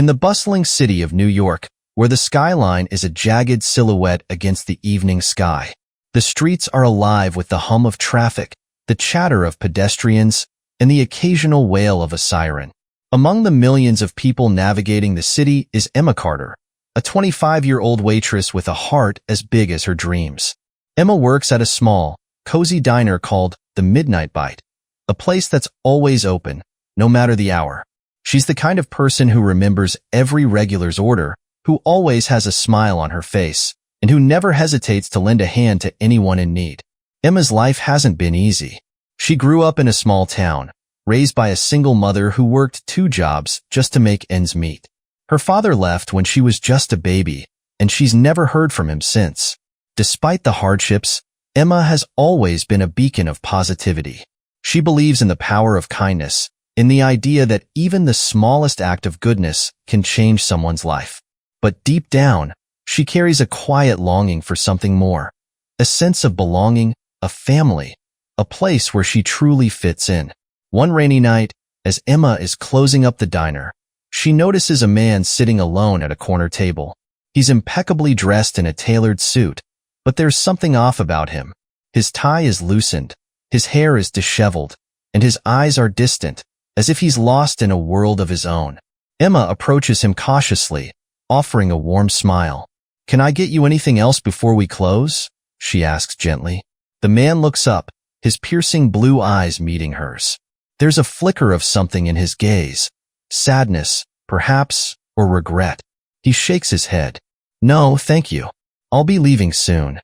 In the bustling city of New York, where the skyline is a jagged silhouette against the evening sky, the streets are alive with the hum of traffic, the chatter of pedestrians, and the occasional wail of a siren. Among the millions of people navigating the city is Emma Carter, a 25-year-old waitress with a heart as big as her dreams. Emma works at a small, cozy diner called the Midnight Bite, a place that's always open, no matter the hour. She's the kind of person who remembers every regular's order, who always has a smile on her face, and who never hesitates to lend a hand to anyone in need. Emma's life hasn't been easy. She grew up in a small town, raised by a single mother who worked 2 jobs just to make ends meet. Her father left when she was just a baby, and she's never heard from him since. Despite the hardships, Emma has always been a beacon of positivity. She believes in the power of kindness, in the idea that even the smallest act of goodness can change someone's life. But deep down, she carries a quiet longing for something more, a sense of belonging, a family, a place where she truly fits in. One rainy night, as Emma is closing up the diner, she notices a man sitting alone at a corner table. He's impeccably dressed in a tailored suit, but there's something off about him. His tie is loosened, his hair is disheveled, and his eyes are distant, as if he's lost in a world of his own. Emma approaches him cautiously, offering a warm smile. "Can I get you anything else before we close?" she asks gently. The man looks up, his piercing blue eyes meeting hers. There's a flicker of something in his gaze, sadness, perhaps, or regret. He shakes his head. "No, thank you. I'll be leaving soon."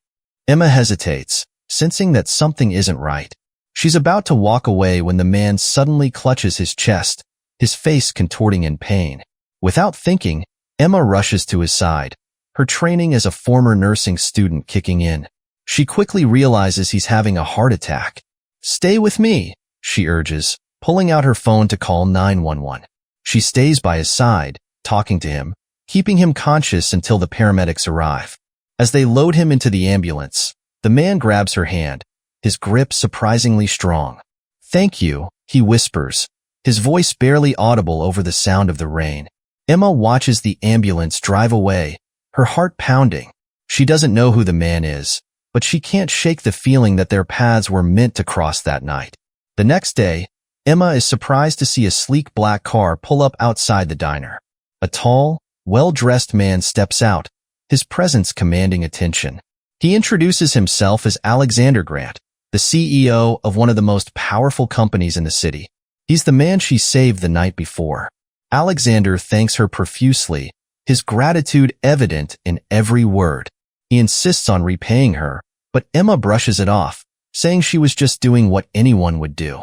Emma hesitates, sensing that something isn't right. She's about to walk away when the man suddenly clutches his chest, his face contorting in pain. Without thinking, Emma rushes to his side, her training as a former nursing student kicking in. She quickly realizes he's having a heart attack. "Stay with me," she urges, pulling out her phone to call 911. She stays by his side, talking to him, keeping him conscious until the paramedics arrive. As they load him into the ambulance, the man grabs her hand, his grip surprisingly strong. "Thank you," he whispers, his voice barely audible over the sound of the rain. Emma watches the ambulance drive away, her heart pounding. She doesn't know who the man is, but she can't shake the feeling that their paths were meant to cross that night. The next day, Emma is surprised to see a sleek black car pull up outside the diner. A tall, well-dressed man steps out, his presence commanding attention. He introduces himself as Alexander Grant, the CEO of one of the most powerful companies in the city. He's the man she saved the night before. Alexander thanks her profusely, his gratitude evident in every word. He insists on repaying her, but Emma brushes it off, saying she was just doing what anyone would do.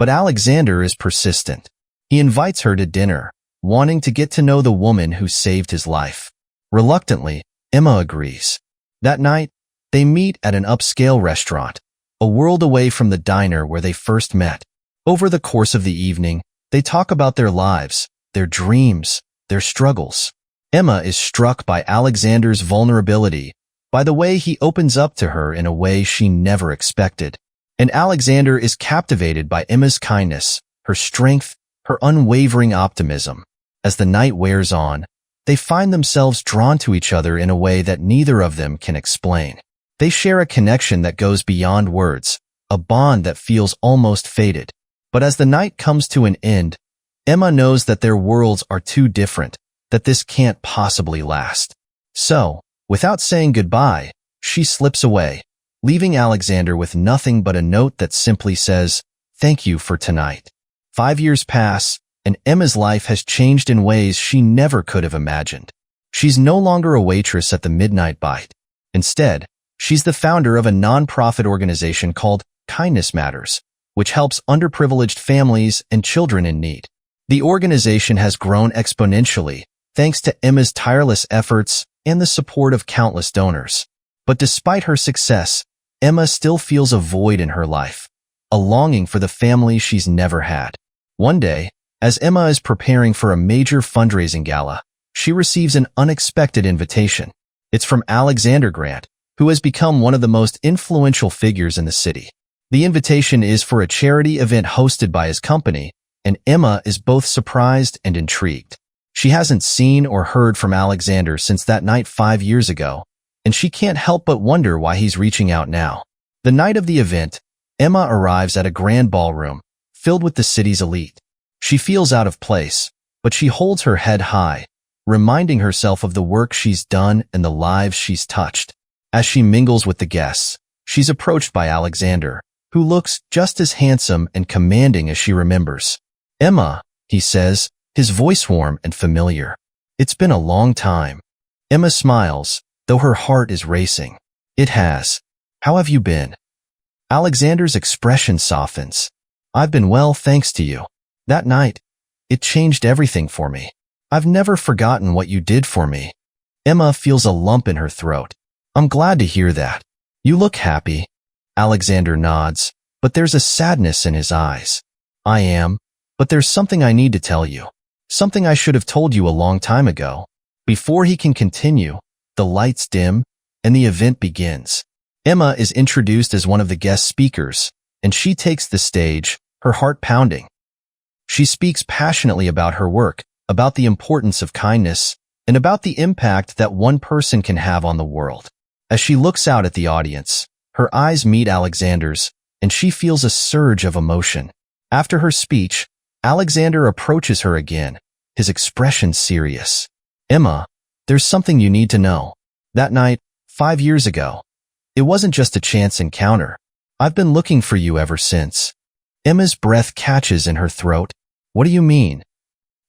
But Alexander is persistent. He invites her to dinner, wanting to get to know the woman who saved his life. Reluctantly, Emma agrees. That night, they meet at an upscale restaurant, a world away from the diner where they first met. Over the course of the evening, they talk about their lives, their dreams, their struggles. Emma is struck by Alexander's vulnerability, by the way he opens up to her in a way she never expected. And Alexander is captivated by Emma's kindness, her strength, her unwavering optimism. As the night wears on, they find themselves drawn to each other in a way that neither of them can explain. They share a connection that goes beyond words, a bond that feels almost fated. But as the night comes to an end, Emma knows that their worlds are too different, that this can't possibly last. So, without saying goodbye, she slips away, leaving Alexander with nothing but a note that simply says, "Thank you for tonight." 5 years pass, and Emma's life has changed in ways she never could have imagined. She's no longer a waitress at the Midnight Bite. Instead, she's the founder of a nonprofit organization called Kindness Matters, which helps underprivileged families and children in need. The organization has grown exponentially, thanks to Emma's tireless efforts and the support of countless donors. But despite her success, Emma still feels a void in her life, a longing for the family she's never had. One day, as Emma is preparing for a major fundraising gala, she receives an unexpected invitation. It's from Alexander Grant, who has become one of the most influential figures in the city. The invitation is for a charity event hosted by his company, and Emma is both surprised and intrigued. She hasn't seen or heard from Alexander since that night 5 years ago, and she can't help but wonder why he's reaching out now. The night of the event, Emma arrives at a grand ballroom, filled with the city's elite. She feels out of place, but she holds her head high, reminding herself of the work she's done and the lives she's touched. As she mingles with the guests, she's approached by Alexander, who looks just as handsome and commanding as she remembers. "Emma," he says, his voice warm and familiar. "It's been a long time." Emma smiles, though her heart is racing. "It has. How have you been?" Alexander's expression softens. "I've been well, thanks to you. That night, it changed everything for me. I've never forgotten what you did for me." Emma feels a lump in her throat. "I'm glad to hear that. You look happy." Alexander nods, but there's a sadness in his eyes. "I am, but there's something I need to tell you. Something I should have told you a long time ago." Before he can continue, the lights dim, and the event begins. Emma is introduced as one of the guest speakers, and she takes the stage, her heart pounding. She speaks passionately about her work, about the importance of kindness, and about the impact that one person can have on the world. As she looks out at the audience, her eyes meet Alexander's, and she feels a surge of emotion. After her speech, Alexander approaches her again, his expression serious. "Emma, there's something you need to know. That night, 5 years ago, it wasn't just a chance encounter. I've been looking for you ever since." Emma's breath catches in her throat. "What do you mean?"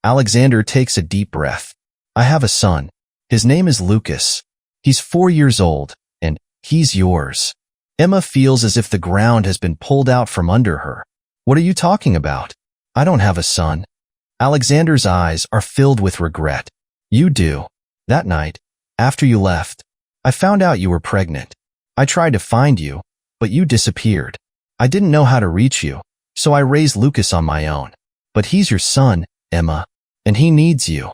Alexander takes a deep breath. "I have a son. His name is Lucas. He's 4 years old, and he's yours." Emma feels as if the ground has been pulled out from under her. "What are you talking about? I don't have a son." Alexander's eyes are filled with regret. "You do. That night, after you left, I found out you were pregnant. I tried to find you, but you disappeared. I didn't know how to reach you, so I raised Lucas on my own. But he's your son, Emma, and he needs you."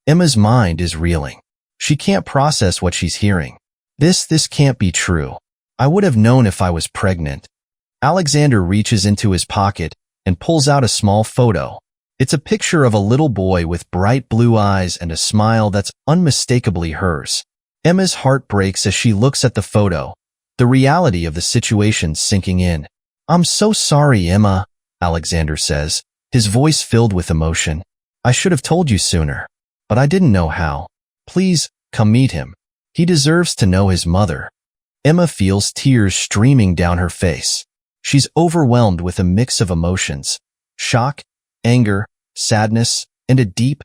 Emma's mind is reeling. She can't process what she's hearing. This can't be true. I would have known if I was pregnant." Alexander reaches into his pocket and pulls out a small photo. It's a picture of a little boy with bright blue eyes and a smile that's unmistakably hers. Emma's heart breaks as she looks at the photo, the reality of the situation sinking in. "I'm so sorry, Emma," Alexander says, his voice filled with emotion. "I should have told you sooner, but I didn't know how. Please, come meet him. He deserves to know his mother." Emma feels tears streaming down her face. She's overwhelmed with a mix of emotions: shock, anger, sadness, and a deep,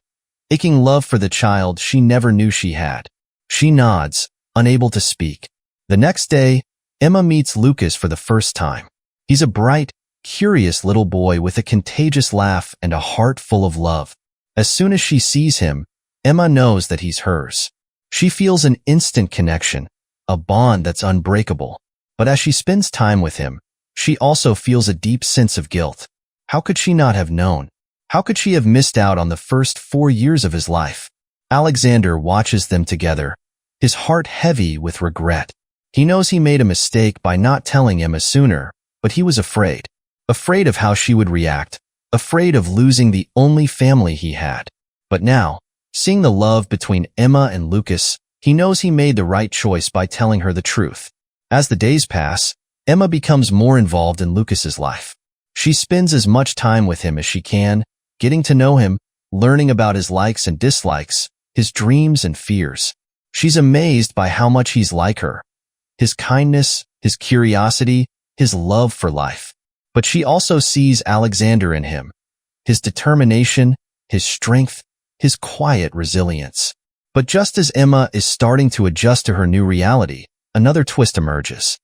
aching love for the child she never knew she had. She nods, unable to speak. The next day, Emma meets Lucas for the first time. He's a bright, curious little boy with a contagious laugh and a heart full of love. As soon as she sees him, Emma knows that he's hers. She feels an instant connection, a bond that's unbreakable. But as she spends time with him, she also feels a deep sense of guilt. How could she not have known? How could she have missed out on the first 4 years of his life? Alexander watches them together, his heart heavy with regret. He knows he made a mistake by not telling Emma sooner, but he was afraid. Afraid of how she would react, afraid of losing the only family he had. But now, seeing the love between Emma and Lucas, he knows he made the right choice by telling her the truth. As the days pass, Emma becomes more involved in Lucas's life. She spends as much time with him as she can, getting to know him, learning about his likes and dislikes, his dreams and fears. She's amazed by how much he's like her, his kindness, his curiosity, his love for life. But she also sees Alexander in him, his determination, his strength, his quiet resilience. But just as Emma is starting to adjust to her new reality, another twist emerges.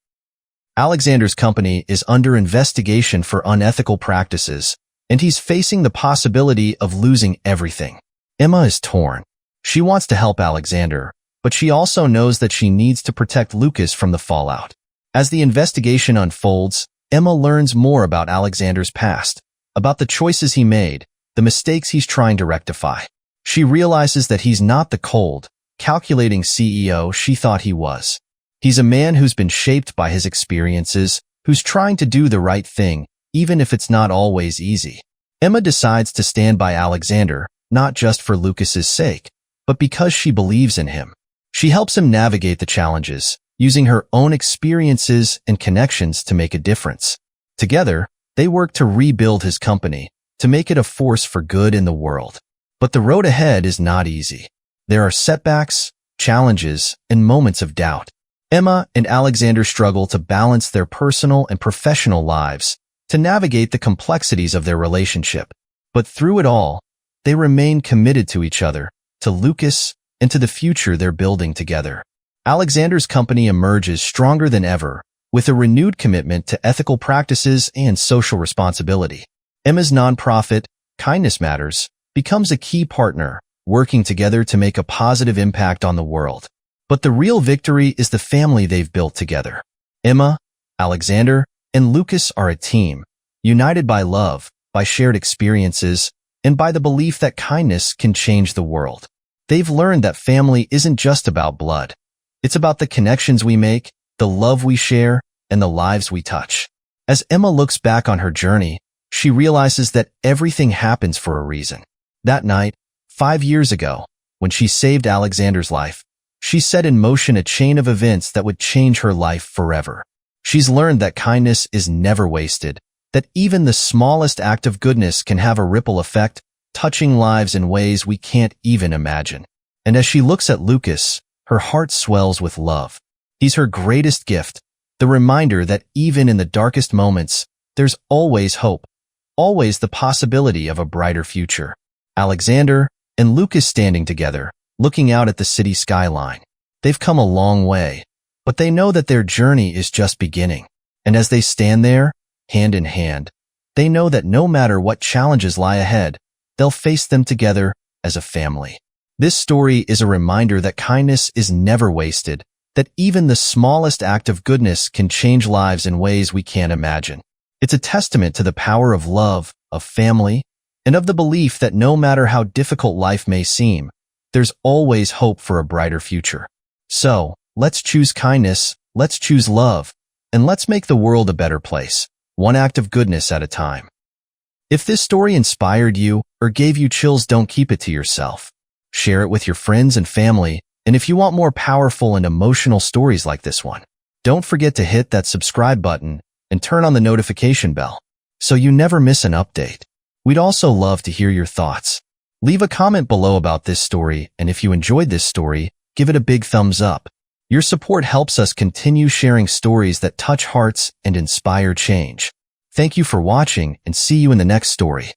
Alexander's company is under investigation for unethical practices, and he's facing the possibility of losing everything. Emma is torn. She wants to help Alexander, but she also knows that she needs to protect Lucas from the fallout. As the investigation unfolds, Emma learns more about Alexander's past, about the choices he made, the mistakes he's trying to rectify. She realizes that he's not the cold, calculating CEO she thought he was. He's a man who's been shaped by his experiences, who's trying to do the right thing, even if it's not always easy. Emma decides to stand by Alexander, not just for Lucas's sake, but because she believes in him. She helps him navigate the challenges, using her own experiences and connections to make a difference. Together, they work to rebuild his company, to make it a force for good in the world. But the road ahead is not easy. There are setbacks, challenges, and moments of doubt. Emma and Alexander struggle to balance their personal and professional lives, to navigate the complexities of their relationship. But through it all, they remain committed to each other, to Lucas, and to the future they're building together. Alexander's company emerges stronger than ever, with a renewed commitment to ethical practices and social responsibility. Emma's nonprofit, Kindness Matters, becomes a key partner, working together to make a positive impact on the world. But the real victory is the family they've built together. Emma, Alexander, and Lucas are a team, united by love, by shared experiences, and by the belief that kindness can change the world. They've learned that family isn't just about blood. It's about the connections we make, the love we share, and the lives we touch. As Emma looks back on her journey, she realizes that everything happens for a reason. That night, 5 years ago, when she saved Alexander's life, she set in motion a chain of events that would change her life forever. She's learned that kindness is never wasted, that even the smallest act of goodness can have a ripple effect, touching lives in ways we can't even imagine. And as she looks at Lucas, her heart swells with love. He's her greatest gift, the reminder that even in the darkest moments, there's always hope, always the possibility of a brighter future. Alexander and Lucas standing together, looking out at the city skyline. They've come a long way, but they know that their journey is just beginning. And as they stand there, hand in hand, they know that no matter what challenges lie ahead, they'll face them together as a family. This story is a reminder that kindness is never wasted, that even the smallest act of goodness can change lives in ways we can't imagine. It's a testament to the power of love, of family, and of the belief that no matter how difficult life may seem, there's always hope for a brighter future. So, let's choose kindness, let's choose love, and let's make the world a better place, one act of goodness at a time. If this story inspired you or gave you chills, don't keep it to yourself. Share it with your friends and family, and if you want more powerful and emotional stories like this one, don't forget to hit that subscribe button and turn on the notification bell so you never miss an update. We'd also love to hear your thoughts. Leave a comment below about this story, and if you enjoyed this story, give it a big thumbs up. Your support helps us continue sharing stories that touch hearts and inspire change. Thank you for watching, and see you in the next story.